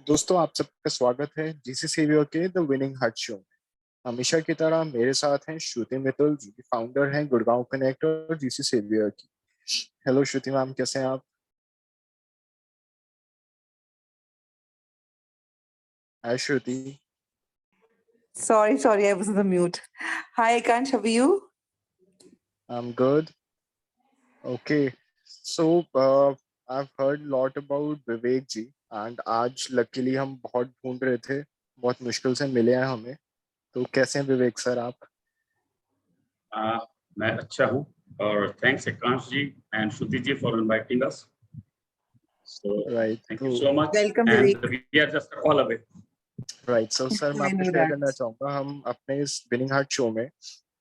दोस्तों, आप सबका स्वागत है जीसी सेवियर के द विनिंग हार्ट शो में। हमेशा की तरह मेरे साथ हैं श्रुति मित्तल, जो कि फाउंडर हैं गुड़गांव कनेक्ट और जीसी सेवियर की। हेलो श्रुति मैम, कैसे हैं आप? हाय श्रुति। Sorry, I was on the mute. Hi, Akansh, how are you? I'm good. Okay. So, I've heard a lot about Vivek ji and आज लकीली हम बहुत ढूंढ रहे थे, बहुत मुश्किल से मिले हैं हमें। तो कैसे हैं विवेक सर आप? मैं अच्छा हूँ और thanks Akansh ji and Shruti ji for inviting us. So right, thank you so much. Welcome, And Vivek. we are just a call away. Right. So sir, मैं I आपको know शेयर that. करना चाहूंगा, हम अपने इस विनिंग हार्ट शो में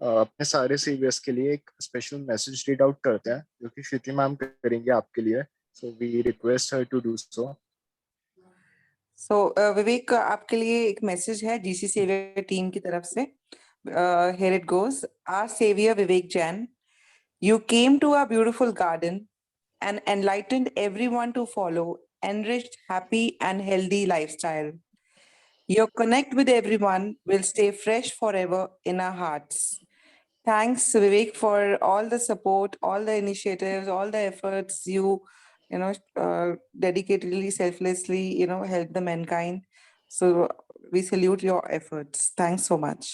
अपने सारे सीवियर्स के लिए एक स्पेशल मैसेज रीड आउट करते हैं, जो कि श्रुति मैम करेंगे आपके लिए। So we request her to do so. So, Vivek, आपके लिए एक मैसेज है जीसी सेवियर टीम की तरफ से। Here it goes. Our savior Vivek Jain, you came to our beautiful garden and enlightened everyone to follow enriched, happy, and healthy lifestyle. Your connect with everyone will stay fresh forever in our hearts. Thanks, Vivek, for all the support, all the initiatives, all the efforts dedicatedly, selflessly, help the mankind. So we salute your efforts. Thanks so much.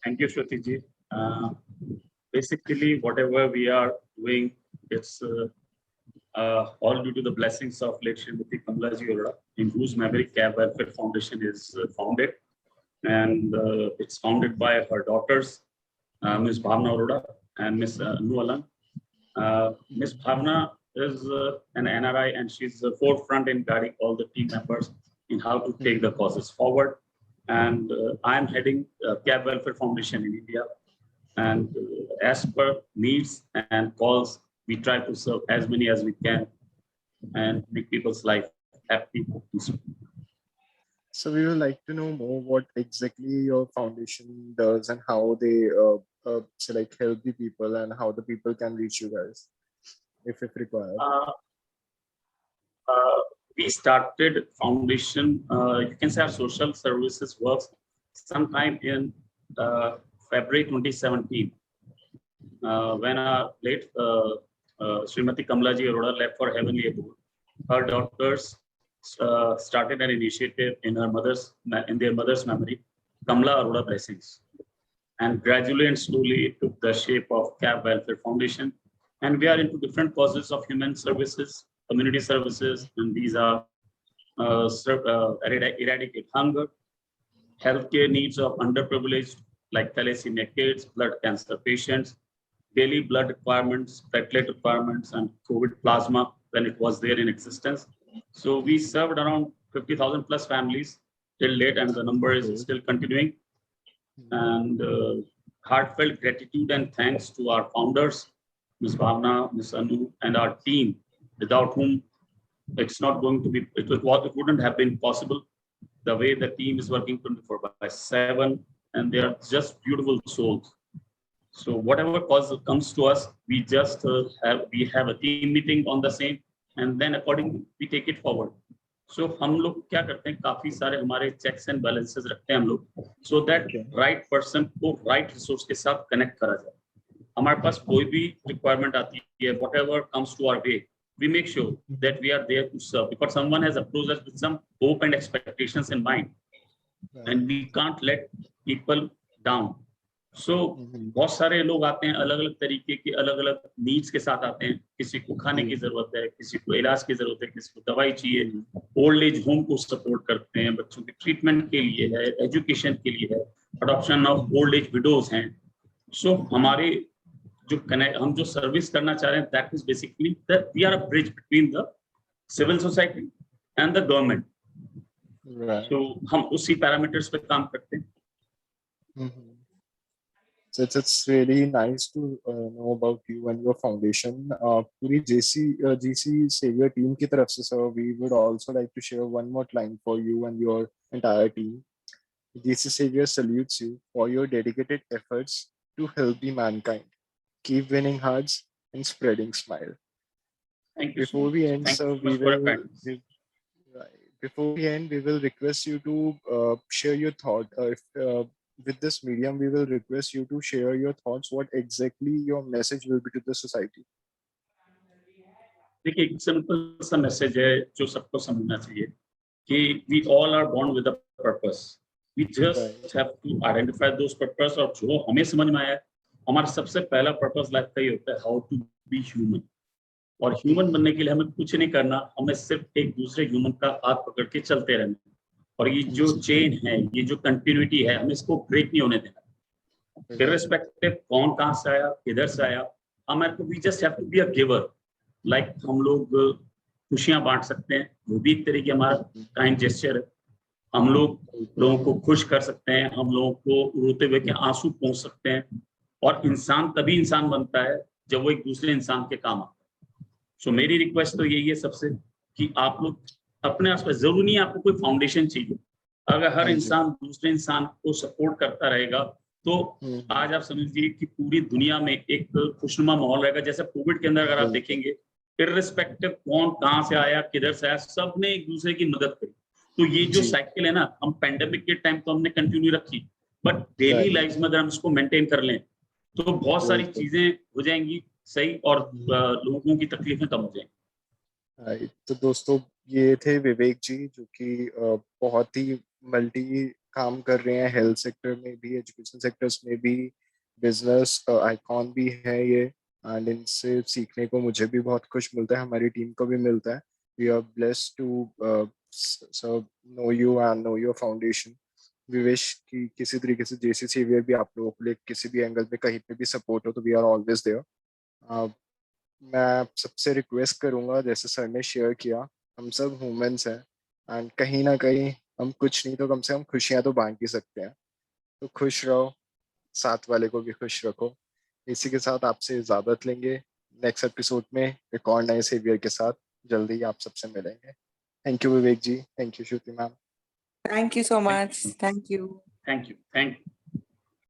Thank you, Shruti ji. Basically, whatever we are doing, it's all due to the blessings of late Srimati Kamla ji Arora, in whose memory Care Welfare Foundation is founded. And it's founded by her daughters, Ms. Bhavna Arora and Ms. Anu Alan. Ms. Bhavna is an NRI and she's the forefront in guiding all the team members in how to take the causes forward. And I'm heading Care Welfare Foundation in India. And as per needs and calls, we try to serve as many as we can and make people's life happy. So we would like to know more what exactly your foundation does and how they help the people and how the people can reach you guys if required. We started foundation, you can say our social services works sometime in February 2017, when our late Srimati Kamla ji Arora left for heavenly abode. Her daughters started an initiative in their mother's memory, Kamla Arora Blessings. And gradually and slowly it took the shape of Care Welfare Foundation. And we are into different causes of human services, community services, and these are eradicate hunger, healthcare needs of underprivileged like thalassemia kids, blood cancer patients, daily blood requirements, platelet requirements, and COVID plasma when it was there in existence. So we served around 50,000 plus families till date, and the number is still continuing. And heartfelt gratitude and thanks to our founders, Ms. Bhavna, Ms. Anu, and our team, without whom it's not going to be, it wouldn't have been possible. The way the team is working 24/7, and they are just beautiful souls. So whatever cause comes to us, we just have a team meeting on the same, and then accordingly we take it forward. So हम लोग क्या करते हैं, काफी सारे हमारे checks and balances रखते हैं हम लोग, so that right person को right resource के साथ connect करा जाए. हमारे पास कोई भी requirement आती है, whatever comes to our way, we make sure that we are there to serve, because someone has approached us with some hope and expectations in mind, and we can't let people down. So बहुत सारे लोग आते हैं अलग अलग तरीके के, अलग अलग नीड्स के साथ आते हैं. किसी को खाने की जरूरत है, किसी को इलाज की जरूरत है, किसी को दवाई चाहिए, ओल्ड एज होम को सपोर्ट करते हैं, बच्चों के ट्रीटमेंट के लिए है, एजुकेशन के लिए है, adoption of old age widows हैं. सो हमारे जो हम जो सर्विस करना चाह रहे हैं, that is basically that we are a bridge between the civil society and the government. So हम उसी पैरामीटर्स पे काम करते हैं. So it's really nice to know about you and your foundation. पूरी GC Savior team की तरफ से, sir, we would also like to share one more line for you and your entire team. GC Savior salutes you for your dedicated efforts to help the mankind. Keep winning hearts and spreading smile. Thank you. Before we end, sir, we will. Right. before the end, we will request you to share your thought. With this medium, we will request you to share your thoughts. What exactly your message will be to the society? देखिए, एक simple सा message है जो सबको समझना चाहिए कि we all are born with a purpose. We just have to identify those purpose. और जो हमें समझ में आया, हमारा सबसे पहला पर्पस लाइफ का ये होता है हाउ टू बी ह्यूमन. और ह्यूमन बनने के लिए हमें कुछ नहीं करना, हमें सिर्फ एक दूसरे ह्यूमन का हाथ पकड़ के चलते रहना. और ये जो चेन है, ये जो कंटिन्यूटी है, हमें इसको ब्रेक नहीं होने देना. इररिस्पेक्टिव कौन कहाँ से आया, किधर से आया, हमारे को we just have to be a giver. Like हम लोग खुशियां बांट सकते हैं, वो भी एक तरह की हमारा काइंड जेस्चर है. हम लोगों को खुश कर सकते हैं, हम लोगों को रोते हुए के आंसू पहुंच सकते हैं. और इंसान तभी इंसान बनता है जब वो एक दूसरे इंसान के काम आता है. सो मेरी रिक्वेस्ट तो यही है सबसे कि आप लोग अपने आसपास, जरूरी नहीं आपको कोई फाउंडेशन चाहिए, अगर हर इंसान दूसरे इंसान को सपोर्ट करता रहेगा तो आज आप समझिए कि पूरी दुनिया में एक खुशनुमा माहौल रहेगा. जैसे कोविड के अंदर अगर आप देखेंगे, इररिस्पेक्टिव कौन कहाँ से आया, किधर से आया, सबने एक दूसरे की मदद करी. तो ये जो साइकिल है ना, हम पेंडेमिक के टाइम तो हमने कंटिन्यू रखी, बट डेली लाइफ में अगर हम इसको मेंटेन कर लें तो बहुत सारी चीजें हो जाएंगी सही, और लोगों की तकलीफें कम हो जाएंगी. तो दोस्तों, ये थे विवेक जी, जो कि बहुत ही मल्टी काम कर रहे हैं, हेल्थ सेक्टर में भी, एजुकेशन सेक्टर्स में भी, बिजनेस आइकॉन भी है ये. एंड इनसे सीखने को मुझे भी बहुत कुछ मिलता है, हमारी टीम को भी मिलता है. We are blessed to know you and know your foundation. We wish कि किसी तरीके से जेसी सेवियर भी आप लोगों के लिए किसी भी एंगल पे कहीं पे भी सपोर्ट हो, तो वी आर ऑलवेज देयर. मैं सबसे रिक्वेस्ट करूंगा, जैसे सर ने शेयर किया, हम सब ह्यूमंस हैं एंड कहीं ना कहीं हम कुछ नहीं तो कम से कम खुशियां तो बांट ही सकते हैं. तो खुश रहो, साथ वाले को भी खुश रखो. इसी के साथ आपसे इजाजत लेंगे. नेक्स्ट एपिसोड में एक और नए सेवियर के साथ जल्दी ही आप सबसे मिलेंगे. Thank you Vivek ji, thank you Shruti ma'am. Thank you so much. Thank you. Thank you.